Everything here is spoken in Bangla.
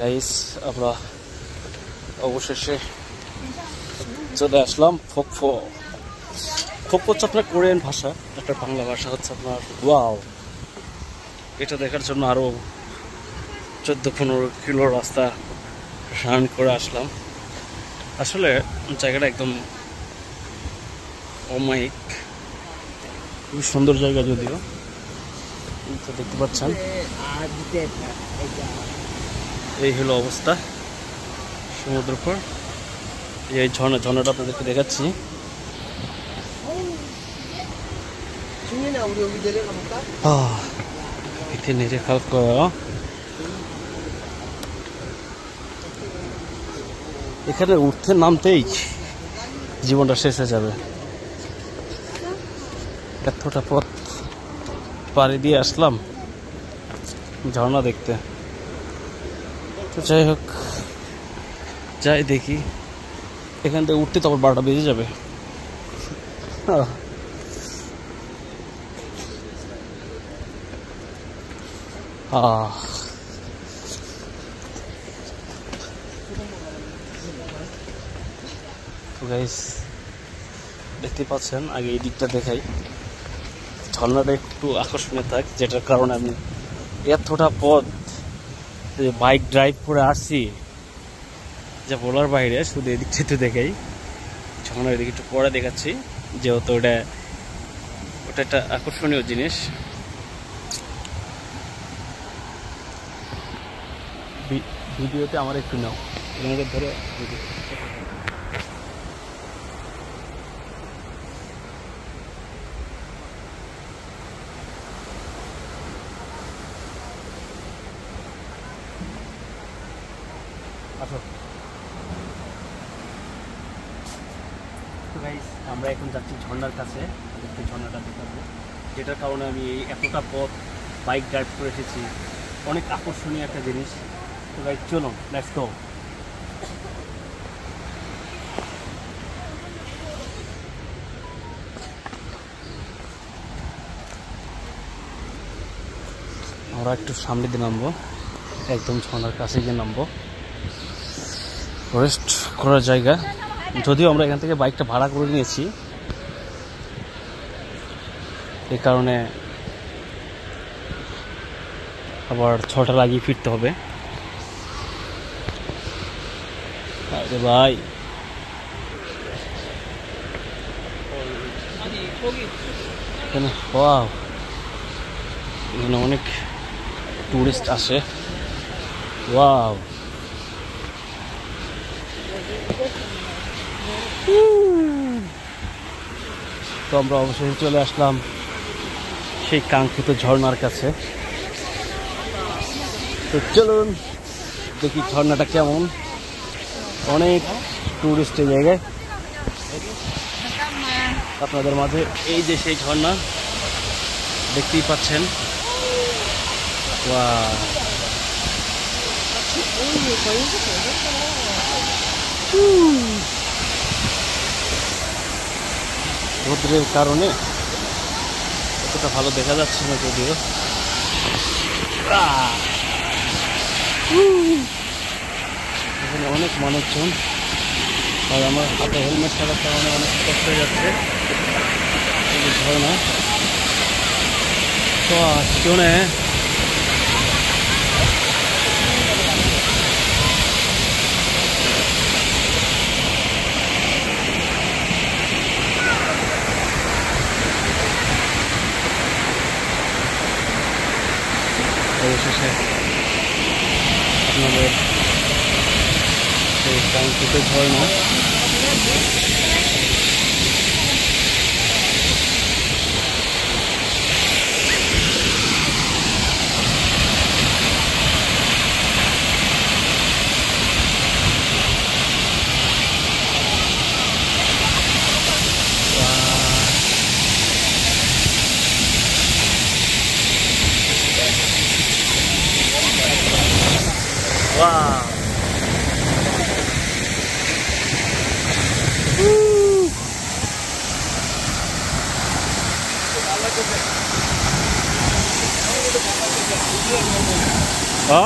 গাইস আমরা অবশেষে চলে আসলাম ফোকফো। ফোকফো হচ্ছে আপনার কোরিয়ান ভাষা, একটা বাংলা ভাষা হচ্ছে আপনার ওয়াও। এটা দেখার জন্য আরও 14-15 কিলো রাস্তা রান করে আসলাম। আসলে জায়গাটা একদম অমায়িক, খুবই সুন্দর জায়গা। যদিও তো দেখতে পাচ্ছেন এই হলো অবস্থা সমুদ্রের পর। এই ঝর্ণাটা আপনাদেরকে দেখাচ্ছি। এখানে উঠতে নামতেই জীবনটা শেষ হয়ে যাবে। এতটা পথ পাড়ি দিয়ে আসলাম ঝর্ণা দেখতে। তো যাই হোক, যাই দেখি। এখান থেকে উঠতে তো আবার 12টা বেজে যাবে। গাইস দেখতে পাচ্ছেন, আগে এই দিকটা দেখাই। ঝর্ণাটা একটু আকর্ষণীয় থাক, যেটার কারণে আমি এতটা পথ বাইক ড্রাইভ করে আসছি যা বলার বাইরে। শুধু এদিকটা একটু দেখাই, ঝর্ণার এদিকে একটু পরে দেখাচ্ছি, যেহেতু ওটা একটা আকর্ষণীয় জিনিস। ভিডিওতে আমার একটু নাও, তোমাদের ধরে আসো। আমরা এখন যাচ্ছি ঝর্ণার কাছে, ঝর্ণাটা দেখাবো, যেটার কারণে আমি এই এতটা পথ বাইক ড্রাইভ করে এসেছি। অনেক আকর্ষণীয় একটা জিনিস। তো গাইস চলো, লেটস গো। আমরা একটু সামনে দিয়ে নামবো, একদম ঝর্ণার কাছে গিয়ে নামবো। রেস্ট করার জায়গা, যদিও আমরা এখান থেকে বাইকটা ভাড়া করে নিয়েছি, এই কারণে আবার 6টার আগেই ফিরতে হবে। আরে ভাই, ওয়াও, এখানে অনেক টুরিস্ট আসে। ওয়াও, তো আমরা অবশেষে চলে আসলাম সেই কাঙ্ক্ষিত ঝর্ণার কাছে। তো চলুন দেখি ঝর্ণাটা কেমন। অনেক টুরিস্ট এই জায়গায়। আপনাদের মাঝে এই যে সেই ঝর্ণা দেখতেই পাচ্ছেন। ওয়াও, রোদ্রের কারণে এতটা ভালো দেখা যাচ্ছে না, যদিও এখানে অনেক মানুষজন। আর আমার হাতে হেলমেট থাকার কারণে অনেক কষ্ট হয়ে যাচ্ছে। এই যে ঝর্ণা, তো শুনে অবশেষে আপনাদের সেই কাঙ্ক্ষিত ঝর্ণা। Wow. Hả?